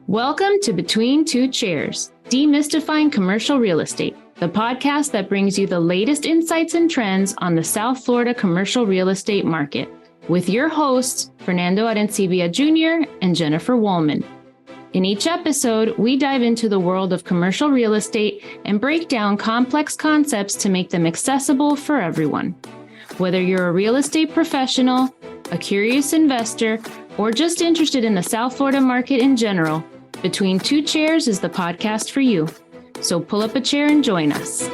Welcome to Between Two Chairs, Demystifying Commercial Real Estate, the podcast that brings you the latest insights and trends on the South Florida commercial real estate market, with your hosts, Fernando Arencibia Jr. and Jennifer Woolman. In each episode, we dive into the world of commercial real estate and break down complex concepts to make them accessible for everyone. Whether you're a real estate professional, a curious investor, or just interested in the South Florida market in general, Between Two Chairs is the podcast for you. So pull up a chair and join us.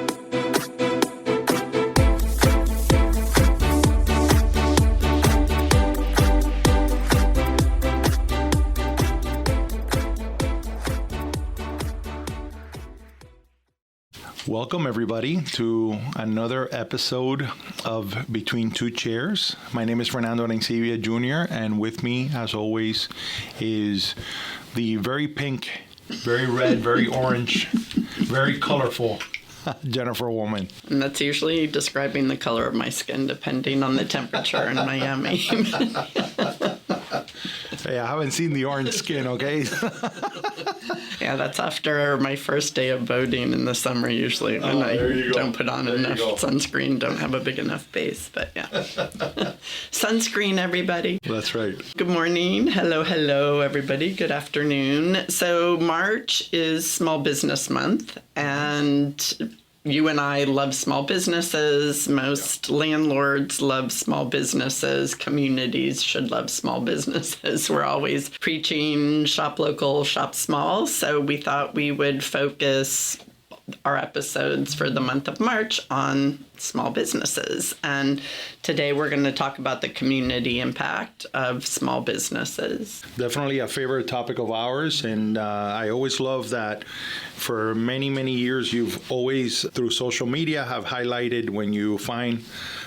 Welcome, everybody, to another episode of Between Two Chairs. My name is Fernando Arencibia Jr., and with me, as always, is the very pink, very red, very orange, very colorful Jennifer Woolman. And that's usually describing the color of my skin, depending on the temperature in Miami. Hey, I haven't seen the orange skin, okay? Yeah, that's after my first day of voting in the summer, usually, when I don't put on enough sunscreen, don't have a big enough base, but yeah. Sunscreen, everybody. That's right. Good morning. Hello, everybody. Good afternoon. So March is Small Business Month, and you and I love small businesses. Most landlords love small businesses. Communities should love small businesses. We're always preaching shop local, shop small. So we thought we would focus our episodes for the month of March on small businesses. And today we're going to talk about the community impact of small businesses. Definitely a favorite topic of ours. And I always love that for many, many years, you've always, through social media, have highlighted when you find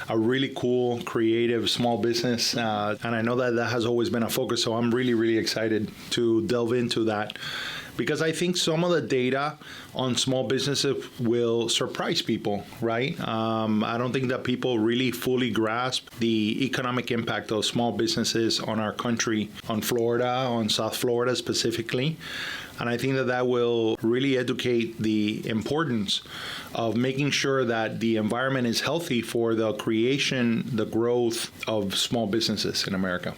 a really cool, creative small business. And I know that that has always been a focus. So I'm really, really excited to delve into that, because I think some of the data on small businesses will surprise people, right? I don't think that people really fully grasp the economic impact of small businesses on our country, on Florida, on South Florida specifically. And I think that that will really educate the importance of making sure that the environment is healthy for the creation, the growth of small businesses in America.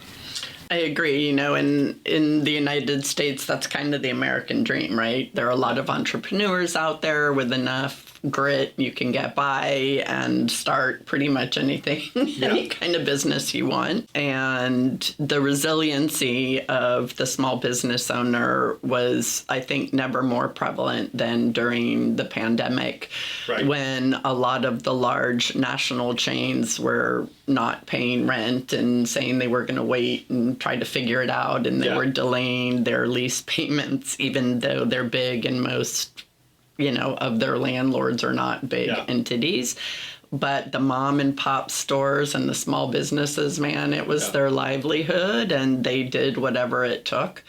I agree. You know, in the United States, that's kind of the American dream, right? There are a lot of entrepreneurs out there with enough grit. You can get by and start pretty much anything, any kind of business you want. And the resiliency of the small business owner was, I think, never more prevalent than during the pandemic, right, when a lot of the large national chains were not paying rent and saying they were going to wait and try to figure it out, and they were delaying their lease payments, even though they're big, and most, you know, of their landlords are not big entities. But the mom and pop stores and the small businesses, man, it was their livelihood, and they did whatever it took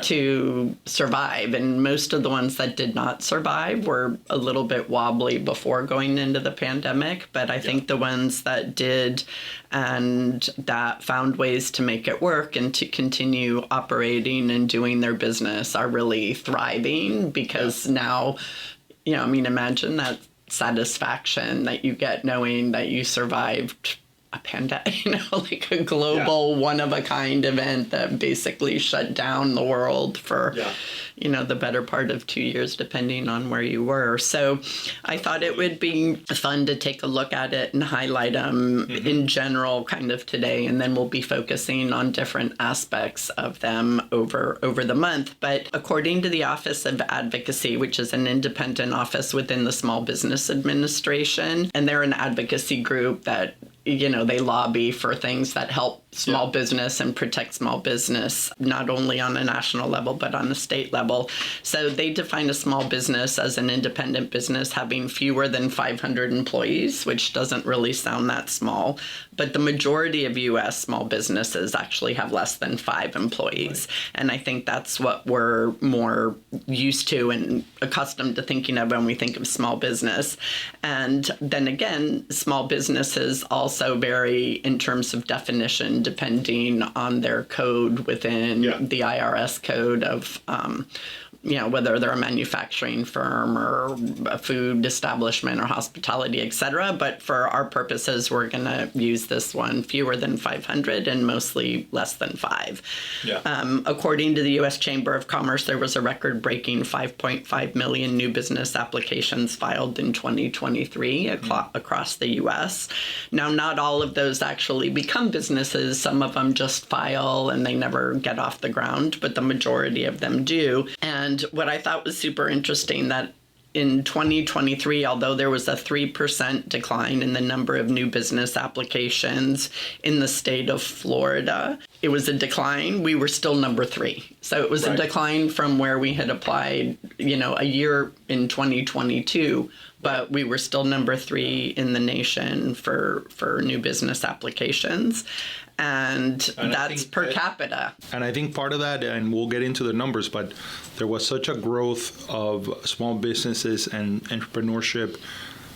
to survive. And most of the ones that did not survive were a little bit wobbly before going into the pandemic. But I think the ones that did and that found ways to make it work and to continue operating and doing their business are really thriving, because now, you know, I mean, imagine that satisfaction that you get knowing that you survived a pandemic, you know, like a global one-of-a-kind event that basically shut down the world for, you know, the better part of 2 years, depending on where you were. So I thought it would be fun to take a look at it and highlight them in general kind of today, and then we'll be focusing on different aspects of them over the month. But according to the Office of Advocacy, which is an independent office within the Small Business Administration, and they're an advocacy group that, you know, they lobby for things that help small business and protect small business, not only on a national level, but on a state level. So they define a small business as an independent business having fewer than 500 employees, which doesn't really sound that small. But the majority of U.S. small businesses actually have less than 5 employees. Right. And I think that's what we're more used to and accustomed to thinking of when we think of small business. And then again, small businesses also also vary in terms of definition depending on their code within the IRS code of whether they're a manufacturing firm or a food establishment or hospitality, et cetera. But for our purposes, we're going to use this one, fewer than 500 and mostly less than 5. According to the U.S. Chamber of Commerce, there was a record-breaking 5.5 million new business applications filed in 2023 across the U.S. Now, not all of those actually become businesses. Some of them just file and they never get off the ground, but the majority of them do. And what I thought was super interesting that in 2023, although there was a 3% decline in the number of new business applications in the state of Florida, it was a decline. We were still number 3. So it was a decline from where we had applied, a year in 2022, but we were still number 3 in the nation for new business applications. And that's per capita. And I think part of that, and we'll get into the numbers, but there was such a growth of small businesses and entrepreneurship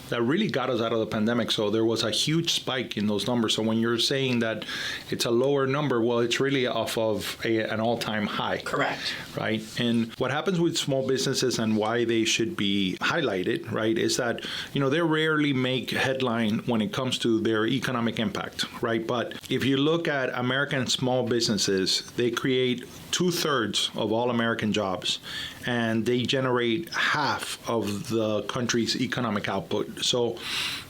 that really got us out of the pandemic. So there was a huge spike in those numbers. So when you're saying that it's a lower number, well, it's really off of an all-time high. Correct. Right? And what happens with small businesses and why they should be highlighted, right, is that, they rarely make headline when it comes to their economic impact, right? But if you look at American small businesses, they create 2/3 of all American jobs, and they generate half of the country's economic output. So,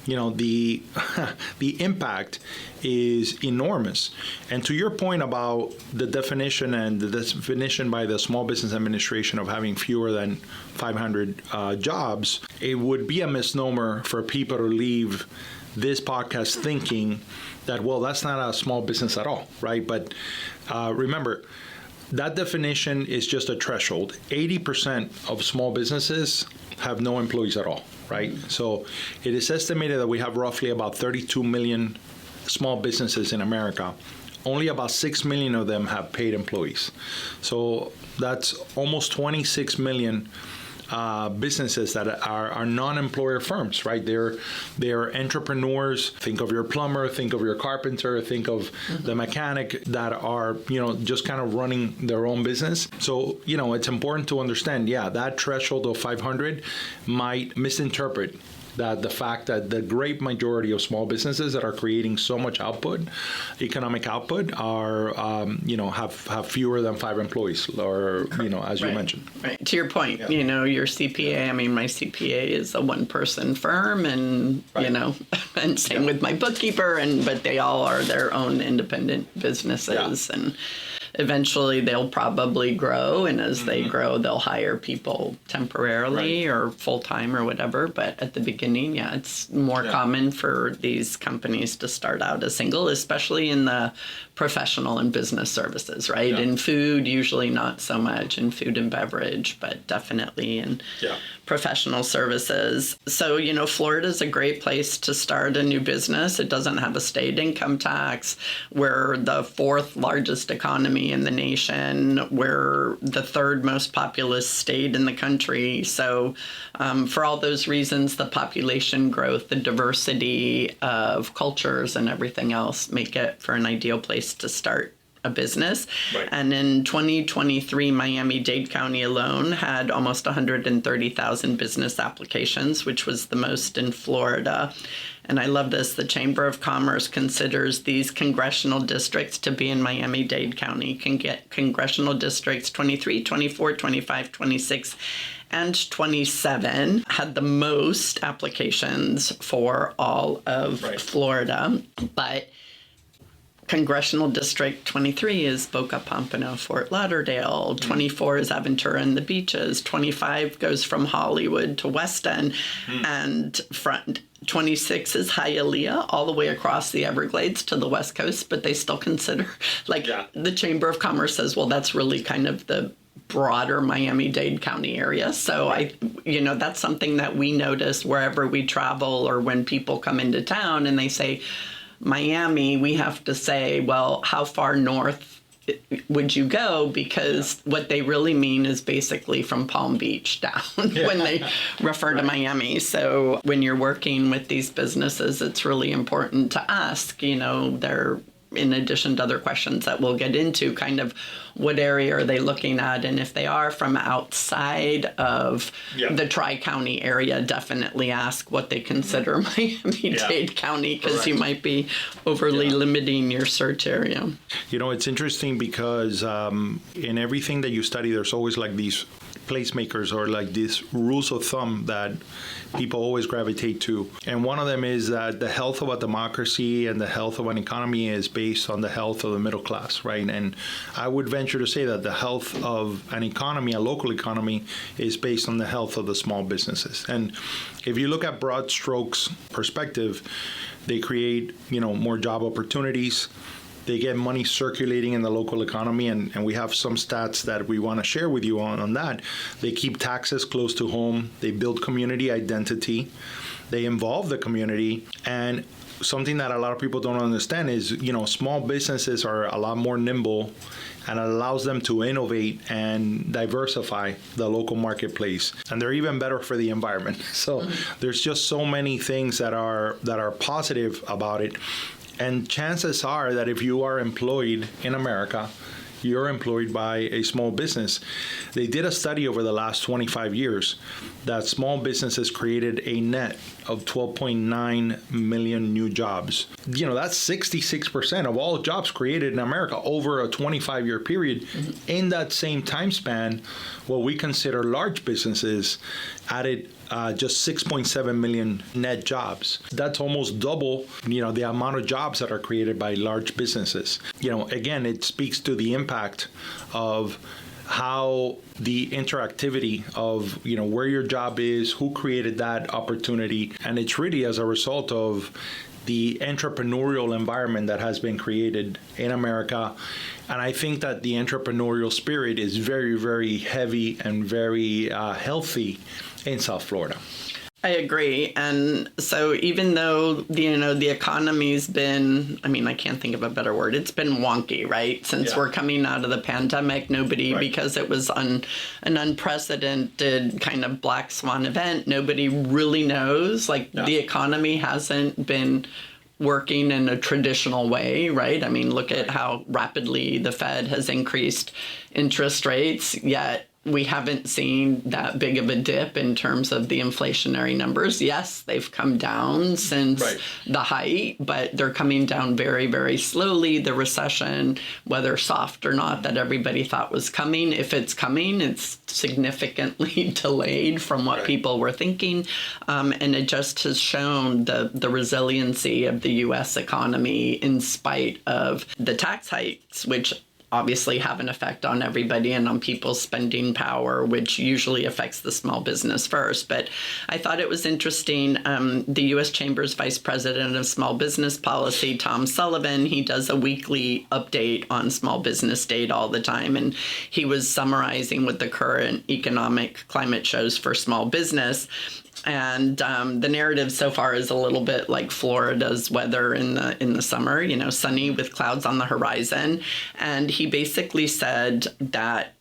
the impact is enormous. And to your point about the definition and the definition by the Small Business Administration of having fewer than 500 jobs, it would be a misnomer for people to leave this podcast thinking that, well, that's not a small business at all, right? But remember, that definition is just a threshold. 80% of small businesses have no employees at all, right? So it is estimated that we have roughly about 32 million small businesses in America. Only about 6 million of them have paid employees. So that's almost 26 million businesses that are non-employer firms, right? They're entrepreneurs. Think of your plumber, think of your carpenter, think of the mechanic that are, just kind of running their own business. So, it's important to understand, that threshold of 500 might misinterpret that the fact that the great majority of small businesses that are creating so much output, economic output, are have fewer than 5 employees, or as you mentioned. Right. To your point, your CPA. I mean, my CPA is a one-person firm, and and same with my bookkeeper, but they all are their own independent businesses, and eventually they'll probably grow, and as they grow, they'll hire people temporarily or full-time or whatever. But at the beginning, it's more common for these companies to start out as single, especially in the professional and business services, right? In food, usually not so much, in food and beverage, but definitely in professional services. So, Florida's a great place to start a new business. It doesn't have a state income tax. We're the 4th largest economy in the nation. We're the 3rd most populous state in the country. So for all those reasons, the population growth, the diversity of cultures and everything else make it for an ideal place to start a business. Right. And in 2023, Miami-Dade County alone had almost 130,000 business applications, which was the most in Florida. And I love this. The Chamber of Commerce considers these congressional districts to be in Miami-Dade County. Can get congressional districts 23, 24, 25, 26, and 27 had the most applications for all of Florida. But Congressional District 23 is Boca, Pompano, Fort Lauderdale. 24 is Aventura and the Beaches. 25 goes from Hollywood to West End. And 26 is Hialeah, all the way across the Everglades to the West Coast. But they still consider, the Chamber of Commerce says, well, that's really kind of the broader Miami-Dade County area. So that's something that we notice wherever we travel, or when people come into town and they say, Miami, we have to say, well, how far north would you go? Because what they really mean is basically from Palm Beach down when they refer to Miami. So when you're working with these businesses, it's really important to ask, they're, in addition to other questions that we'll get into, kind of what area are they looking at? And if they are from outside of the Tri-County area, definitely ask what they consider Miami-Dade County, because you might be overly limiting your search area. It's interesting because in everything that you study, there's always like these placemakers or like these rules of thumb that people always gravitate to. And one of them is that the health of a democracy and the health of an economy is based on the health of the middle class, right? And I would venture to say that the health of an economy, a local economy, is based on the health of the small businesses. And if you look at broad strokes perspective, they create, more job opportunities. They get money circulating in the local economy, and we have some stats that we want to share with you on that. They keep taxes close to home. They build community identity. They involve the community. And something that a lot of people don't understand is, small businesses are a lot more nimble, and it allows them to innovate and diversify the local marketplace. And they're even better for the environment. So there's just so many things that are positive about it. And chances are that if you are employed in America, you're employed by a small business. They did a study over the last 25 years that small businesses created a net of 12.9 million new jobs. That's 66% of all jobs created in America over a 25-year period. In that same time span, what we consider large businesses added just 6.7 million net jobs. That's almost double, the amount of jobs that are created by large businesses. Again, it speaks to the impact of how the interactivity of, where your job is, who created that opportunity. And it's really as a result of the entrepreneurial environment that has been created in America. And I think that the entrepreneurial spirit is very, very heavy and very healthy in South Florida. I agree. And so even though, the economy's been, I can't think of a better word, it's been wonky, right? Since we're coming out of the pandemic, because it was an unprecedented kind of black swan event, nobody really knows. The economy hasn't been working in a traditional way, right? Look at how rapidly the Fed has increased interest rates, yet we haven't seen that big of a dip in terms of the inflationary numbers. Yes, they've come down since the height, but they're coming down very, very slowly. The recession, whether soft or not, that everybody thought was coming, if it's coming, it's significantly delayed from what people were thinking. And it just has shown the resiliency of the U.S. economy in spite of the tax hikes, which obviously have an effect on everybody and on people's spending power, which usually affects the small business first. But I thought it was interesting. The U.S. Chamber's Vice President of Small Business Policy, Tom Sullivan, he does a weekly update on small business data all the time. And he was summarizing what the current economic climate shows for small business. And the narrative so far is a little bit like Florida's weather in the summer, sunny with clouds on the horizon. And he basically said that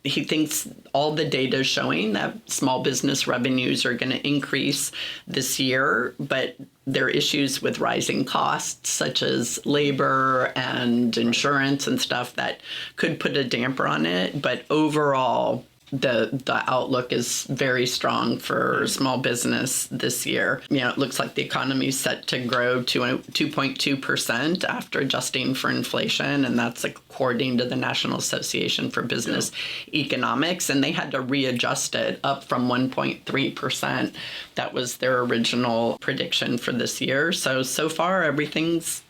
he thinks all the data is showing that small business revenues are going to increase this year, but there are issues with rising costs such as labor and insurance and stuff that could put a damper on it. But overall, the outlook is very strong for small business this year. It looks like the economy is set to grow to 2.2% after adjusting for inflation, and that's according to the National Association for Business Economics, and they had to readjust it up from 1.3%. That was their original prediction for this year. So far, everything's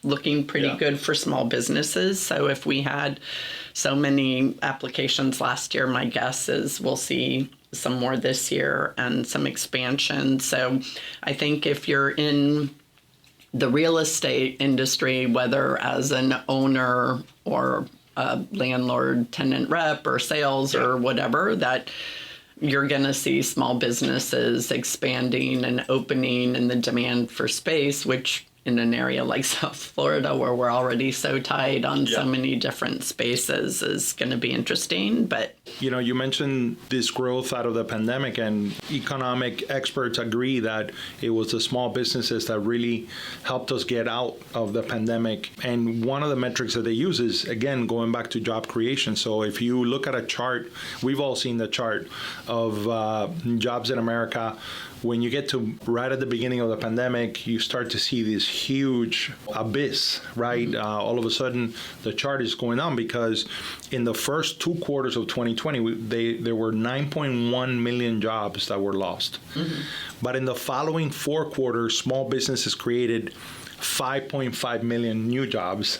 looking pretty good for small businesses. So if we had so many applications last year, my guess is we'll see some more this year and some expansion. So I think if you're in the real estate industry, whether as an owner or a landlord, tenant rep or sales or whatever, that you're going to see small businesses expanding and opening and the demand for space, which in an area like South Florida where we're already so tight on so many different spaces is going to be interesting. But you mentioned this growth out of the pandemic, and economic experts agree that it was the small businesses that really helped us get out of the pandemic. And one of the metrics that they use is, again, going back to job creation. So if you look at a chart, we've all seen the chart of jobs in America. When you get to right at the beginning of the pandemic, you start to see this huge abyss, right? All of a sudden, the chart is going down because in the first 2 quarters of 2020, there were 9.1 million jobs that were lost. But in the following 4 quarters, small businesses created 5.5 million new jobs.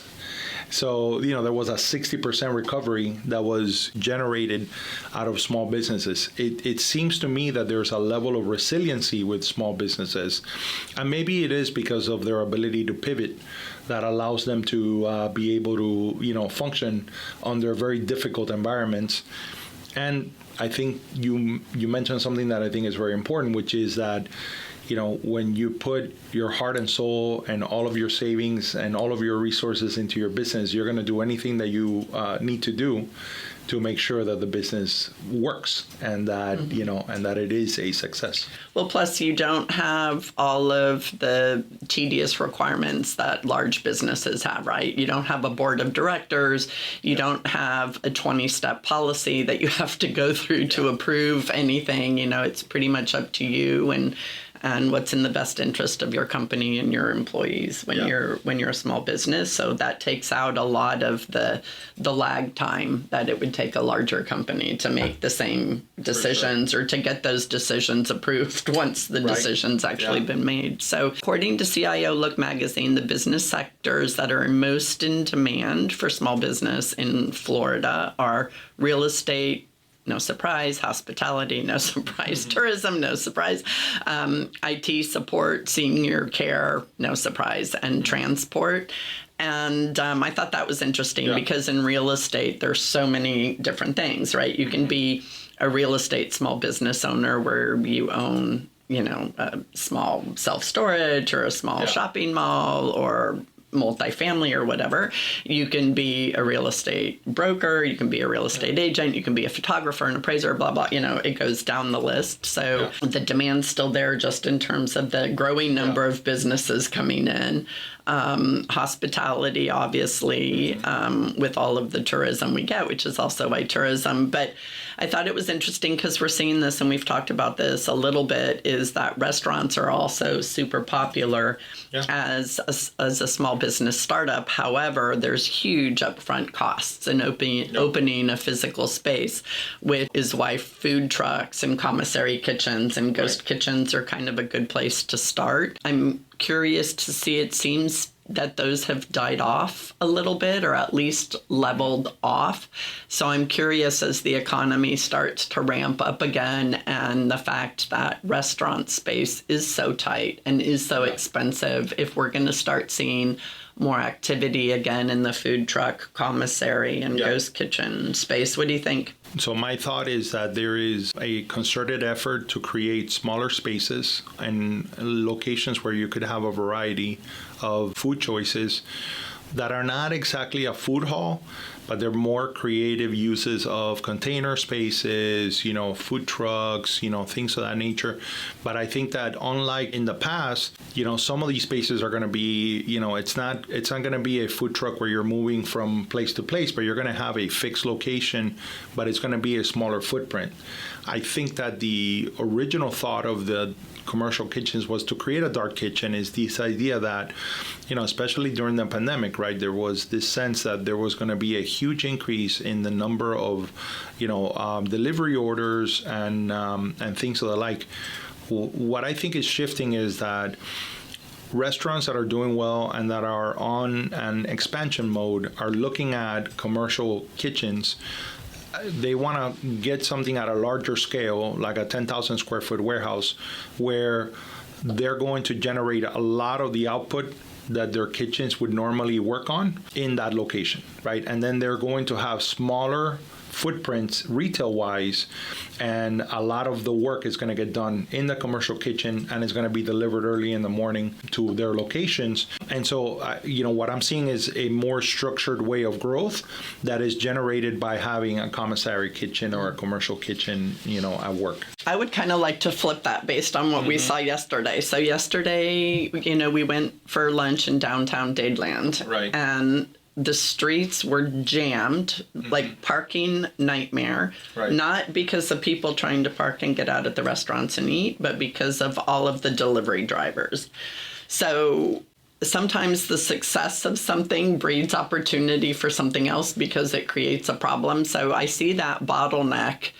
So, there was a 60% recovery that was generated out of small businesses. It seems to me that there's a level of resiliency with small businesses. And maybe it is because of their ability to pivot that allows them to be able to, function under very difficult environments. And I think you mentioned something that I think is very important, which is that when you put your heart and soul and all of your savings and all of your resources into your business, you're going to do anything that you need to do to make sure that the business works and that, and that it is a success. Well, plus you don't have all of the tedious requirements that large businesses have, right? You don't have a board of directors. You don't have a 20-step policy that you have to go through to approve anything. It's pretty much up to you and what's in the best interest of your company and your employees when you're a small business. So that takes out a lot of the lag time that it would take a larger company to make the same decisions or to get those decisions approved once the decision's actually been made. So according to CIO Look magazine, the business sectors that are most in demand for small business in Florida are real estate, no surprise, hospitality, no surprise, tourism, no surprise, IT support, senior care, no surprise, and transport. And I thought that was interesting because in real estate, there's so many different things, right? You can be a real estate small business owner where you own, a small self-storage or a small shopping mall or multifamily or whatever. You can be a real estate broker, you can be a real estate agent, you can be a photographer, an appraiser, blah, blah, it goes down the list. So the demand's still there just in terms of the growing number of businesses coming in. Hospitality, obviously, with all of the tourism we get, which is also why tourism. But I thought it was interesting because we're seeing this, and we've talked about this a little bit, is that restaurants are also super popular as a small business startup. However, there's huge upfront costs in opening a physical space, which is why food trucks and commissary kitchens and ghost kitchens are kind of a good place to start. I'm curious to see, it seems that those have died off a little bit, or at least leveled off. So I'm curious, as the economy starts to ramp up again and the fact that restaurant space is so tight and is so expensive, if we're going to start seeing more activity again in the food truck, commissary, and ghost kitchen space. What do you think? So my thought is that there is a concerted effort to create smaller spaces and locations where you could have a variety of food choices that are not exactly a food hall, but they're more creative uses of container spaces, food trucks, things of that nature. But I think that unlike in the past, some of these spaces are going to be, it's not going to be a food truck where you're moving from place to place, but you're going to have a fixed location, but it's going to be a smaller footprint. I think that the original thought of the commercial kitchens was to create a dark kitchen, is this idea that, especially during the pandemic, right, there was this sense that there was going to be a huge increase in the number of, delivery orders and things of the like. What I think is shifting is that restaurants that are doing well and that are on an expansion mode are looking at commercial kitchens. They want to get something at a larger scale, like a 10,000 square foot warehouse, where they're going to generate a lot of the output that their kitchens would normally work on in that location, right? And then they're going to have smaller footprints retail-wise, and a lot of the work is going to get done in the commercial kitchen, and it's going to be delivered early in the morning to their locations. And so, what I'm seeing is a more structured way of growth that is generated by having a commissary kitchen or a commercial kitchen, at work. I would kind of like to flip that based on what we saw yesterday. So yesterday, we went for lunch in downtown Dadeland. Right. And the streets were jammed, like parking nightmare. Right. Not because of people trying to park and get out at the restaurants and eat, but because of all of the delivery drivers. So sometimes the success of something breeds opportunity for something else because it creates a problem. So I see that bottleneck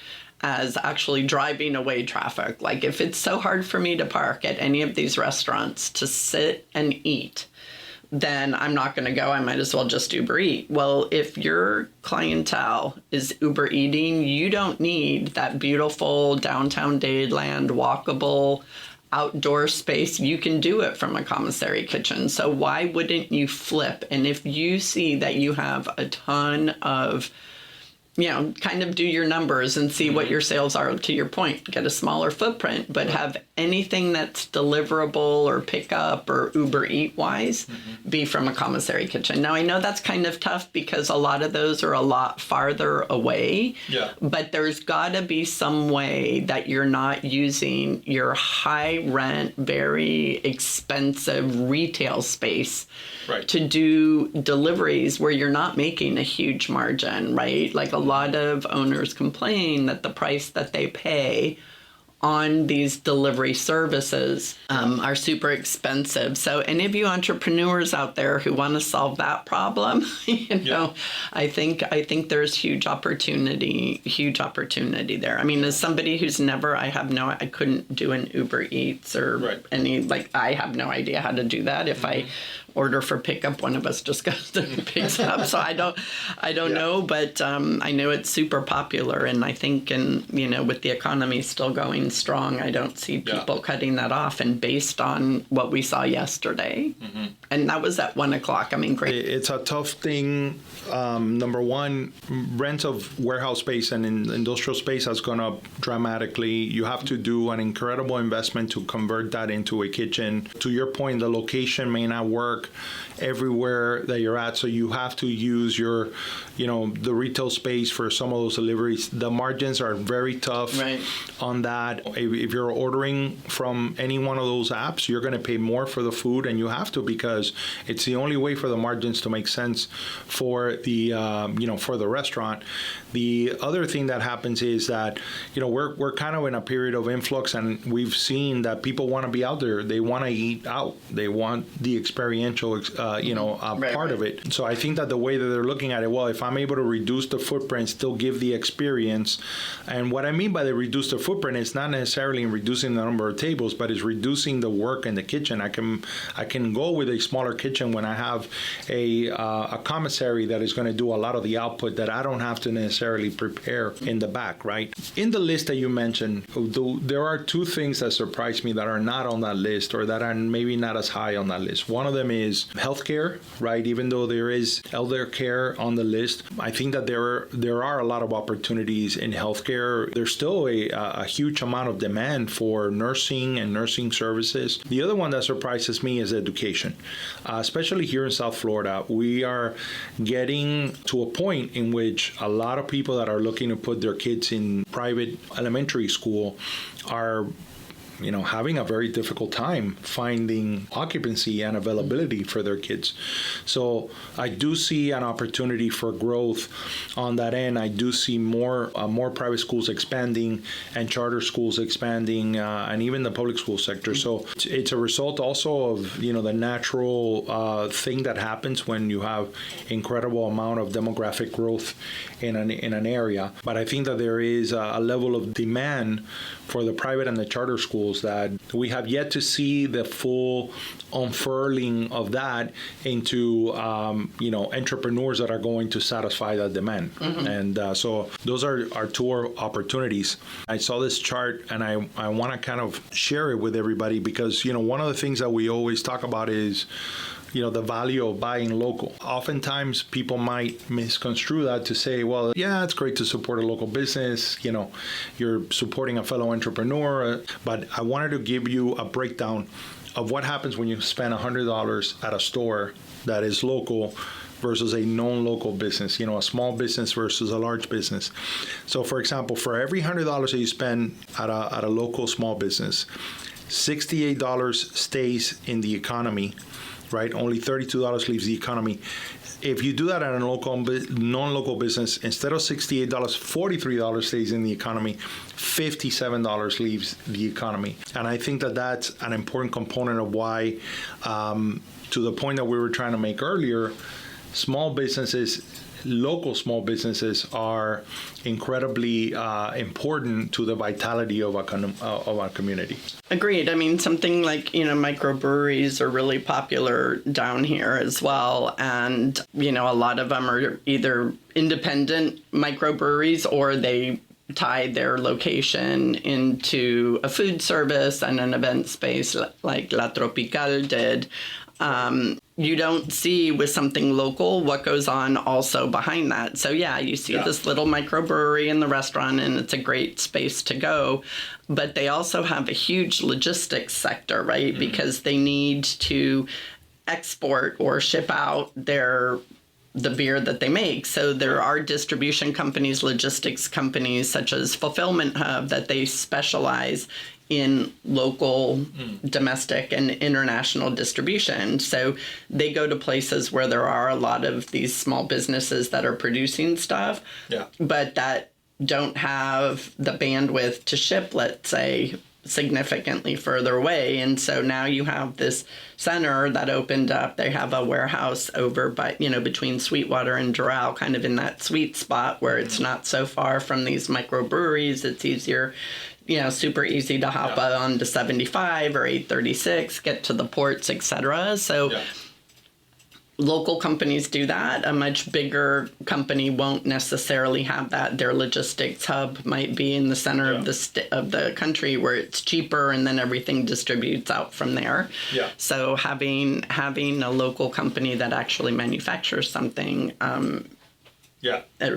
as actually driving away traffic. Like if it's so hard for me to park at any of these restaurants to sit and eat, then I'm not going to go. I might as well just Uber Eat. Well, if your clientele is Uber Eating, you don't need that beautiful downtown Dadeland walkable outdoor space. You can do it from a commissary kitchen. So why wouldn't you flip? And if you see that you have a ton of kind of do your numbers and see what your sales are, to your point, get a smaller footprint, but have anything that's deliverable or pick up or Uber Eat wise be from a commissary kitchen. Now, I know that's kind of tough because a lot of those are a lot farther away, but there's got to be some way that you're not using your high rent, very expensive retail space to do deliveries where you're not making a huge margin, right? Like a lot of owners complain that the price that they pay on these delivery services are super expensive. So any of you entrepreneurs out there who want to solve that problem, I think there's huge opportunity there. I mean, as somebody who's I couldn't do an Uber Eats or any, I have no idea how to do that. If I order for pickup, one of us just goes and picks it up. So I don't know, but I know it's super popular, and I think, with the economy still going strong, I don't see people cutting that off. And based on what we saw yesterday, and that was at 1:00. I mean, great. It's a tough thing. Number one, rent of warehouse space and industrial space has gone up dramatically. You have to do an incredible investment to convert that into a kitchen. To your point, the location may not work everywhere that you're at, so you have to use your, the retail space for some of those deliveries. The margins are very tough on that. If you're ordering from any one of those apps, you're going to pay more for the food, and you have to, because it's the only way for the margins to make sense for the for the restaurant. The other thing that happens is that we're kind of in a period of influx, and we've seen that people want to be out there. They want to eat out. They want the experiential part of it. So I think that the way that they're looking at it, well, if I'm able to reduce the footprint, still give the experience. And what I mean by the reduce the footprint is not necessarily in reducing the number of tables, but it's reducing the work in the kitchen. I can go with a smaller kitchen when I have a commissary that is going to do a lot of the output that I don't have to necessarily prepare in the back, right? In the list that you mentioned, there are two things that surprise me that are not on that list, or that are maybe not as high on that list. One of them is healthcare, right? Even though there is elder care on the list, I think that there are a lot of opportunities in healthcare. There's still a huge amount of demand for nursing and nursing services. The other one that surprises me is education, especially here in South Florida. We are getting to a point in which a lot of people that are looking to put their kids in private elementary school are having a very difficult time finding occupancy and availability for their kids. So I do see an opportunity for growth on that end. I do see more private schools expanding and charter schools expanding, and even the public school sector. So it's a result also of the natural thing that happens when you have incredible amount of demographic growth in an area. But I think that there is a level of demand for the private and the charter schools that we have yet to see the full unfurling of that into entrepreneurs that are going to satisfy that demand. And so those are our two opportunities. I saw this chart, and I want to kind of share it with everybody, because one of the things that we always talk about is the value of buying local. Oftentimes people might misconstrue that to say, well, yeah, it's great to support a local business, you're supporting a fellow entrepreneur, but I wanted to give you a breakdown of what happens when you spend $100 at a store that is local versus a non-local business, a small business versus a large business. So for example, for every $100 that you spend at a local small business, $68 stays in the economy, right? Only $32 leaves the economy. If you do that at a non-local business, instead of $68, $43 stays in the economy, $57 leaves the economy. And I think that that's an important component of why, to the point that we were trying to make earlier, local small businesses are incredibly important to the vitality of our community. Agreed. I mean, something like, microbreweries are really popular down here as well. And, a lot of them are either independent microbreweries or they tie their location into a food service and an event space like La Tropical did. You don't see with something local what goes on also behind that. So yeah, you see this little microbrewery in the restaurant and it's a great space to go. But they also have a huge logistics sector, right? Mm-hmm. Because they need to export or ship out the beer that they make. So there are distribution companies, logistics companies such as Fulfillment Hub that they specialize in local, domestic, and international distribution. So they go to places where there are a lot of these small businesses that are producing stuff, but that don't have the bandwidth to ship, let's say, significantly further away. And so now you have this center that opened up. They have a warehouse over by, between Sweetwater and Doral, kind of in that sweet spot where it's not so far from these microbreweries. It's easier, super easy to hop on to 75 or 836, get to the ports, etc. So local companies do that. A much bigger company won't necessarily have that. Their logistics hub might be in the center of the country where it's cheaper, and then everything distributes out from there. So having a local company that actually manufactures something,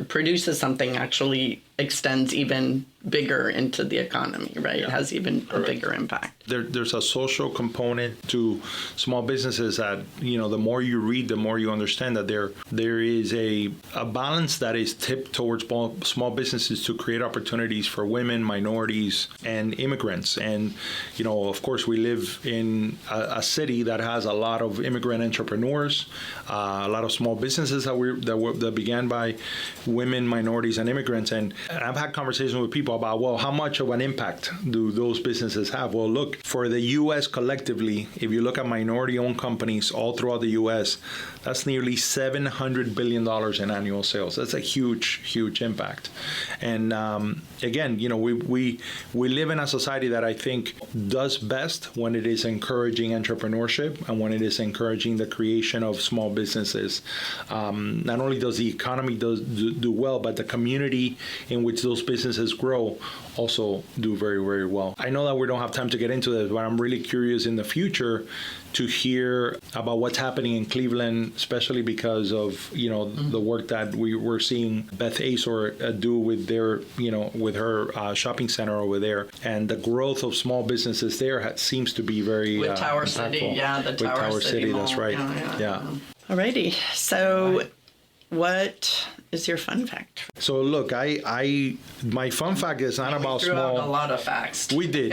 produces something, actually extends even bigger into the economy, right? It has even a bigger impact. There's a social component to small businesses that, the more you read, the more you understand that there is a balance that is tipped towards small businesses to create opportunities for women, minorities, and immigrants. And, of course, we live in a city that has a lot of immigrant entrepreneurs, a lot of small businesses that began by women, minorities, and immigrants. And I've had conversations with people about, well, how much of an impact do those businesses have? Well, look, for the U.S. collectively, if you look at minority-owned companies all throughout the U.S., that's nearly $700 billion in annual sales. That's a huge, huge impact. And again, we live in a society that I think does best when it is encouraging entrepreneurship and when it is encouraging the creation of small businesses. Not only does the economy do well, but the community in which those businesses grow also do very, very well. I know that we don't have time to get into this, but I'm really curious in the future to hear about what's happening in Cleveland, especially because of, the work that we're seeing Beth Azor do with their, with her shopping center over there. And the growth of small businesses there seems to be very with Tower impactful. City, the Tower City, Mall. that's right. Yeah. Alrighty. So what is your fun fact? So look, my fun fact is not about threw small. Out a lot of facts. We did.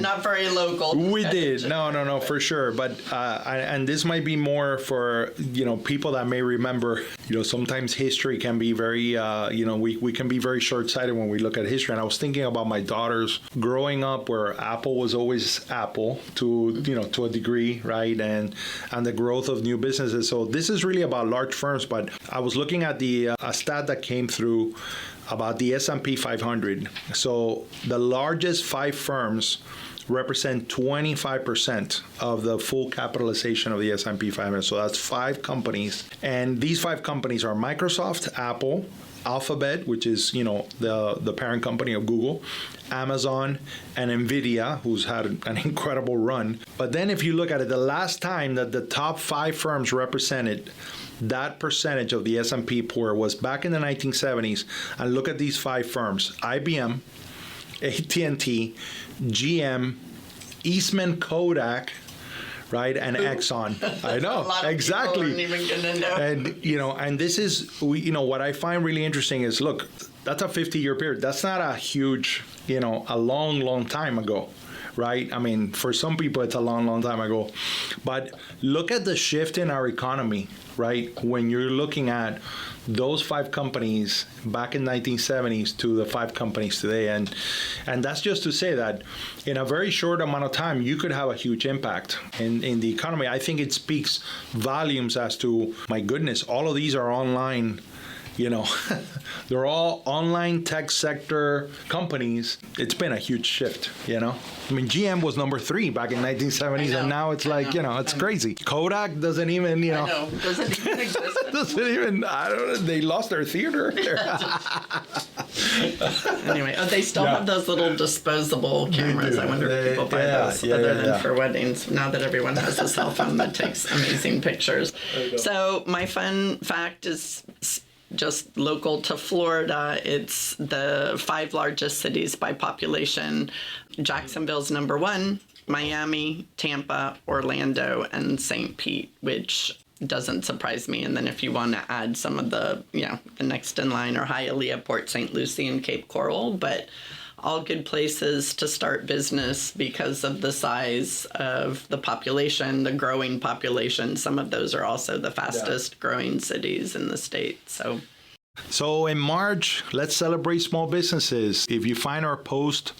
Not very local. We did. No, for sure. But and this might be more for people that may remember. Sometimes history can be very. We can be very short-sighted when we look at history. And I was thinking about my daughters growing up, where Apple was always Apple to a degree, right? And the growth of new businesses. So this is really about large firms. But I was looking at a stat that came through about the S&P 500. So the largest 5 firms represent 25% of the full capitalization of the S&P 500. So that's 5 companies. And these 5 companies are Microsoft, Apple, Alphabet, which is, the parent company of Google, Amazon, and NVIDIA, who's had an incredible run. But then if you look at it, the last time that the top 5 firms represented that percentage of the S&P pool was back in the 1970s. And look at these 5 firms: IBM, AT&T, GM, Eastman Kodak, right, and Exxon. I know, exactly. People aren't even gonna know. And this is, what I find really interesting is, look, that's a 50-year period. That's not a huge, a long, long time ago, right? I mean, for some people, it's a long, long time ago. But look at the shift in our economy, right? When you're looking at those 5 companies back in 1970s to the 5 companies today. And that's just to say that in a very short amount of time, you could have a huge impact in the economy. I think it speaks volumes as to, my goodness, all of these are online. They're all online tech sector companies. It's been a huge shift, I mean, GM was number 3 back in 1970s, and now it's like, it's crazy. Kodak doesn't even, I know, doesn't even exist. doesn't even, I don't know, they lost their theater there. Anyway, they still have those little disposable cameras. I wonder if people buy those other than for weddings, now that everyone has a cell phone that takes amazing pictures. So my fun fact is just local to Florida. It's the 5 largest cities by population. Jacksonville's number 1, Miami, Tampa, Orlando, and St. Pete, which doesn't surprise me. And then if you want to add some of the next in line are Hialeah, Port St. Lucie, and Cape Coral, but all good places to start business because of the size of the population, the growing population. Some of those are also the fastest growing cities in the state. So in March, let's celebrate small businesses. If you find our post,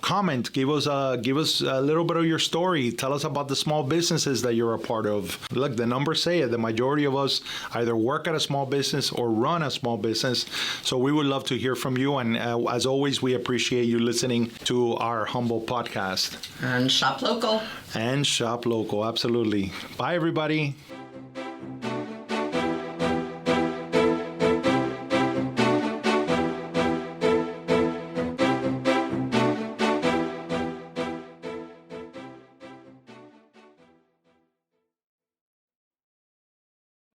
comment, give us a little bit of your story. Tell us about the small businesses that you're a part of. Look, the numbers say it. The majority of us either work at a small business or run a small business. So we would love to hear from you. And as always, we appreciate you listening to our humble podcast. And shop local. And shop local, absolutely. Bye, everybody.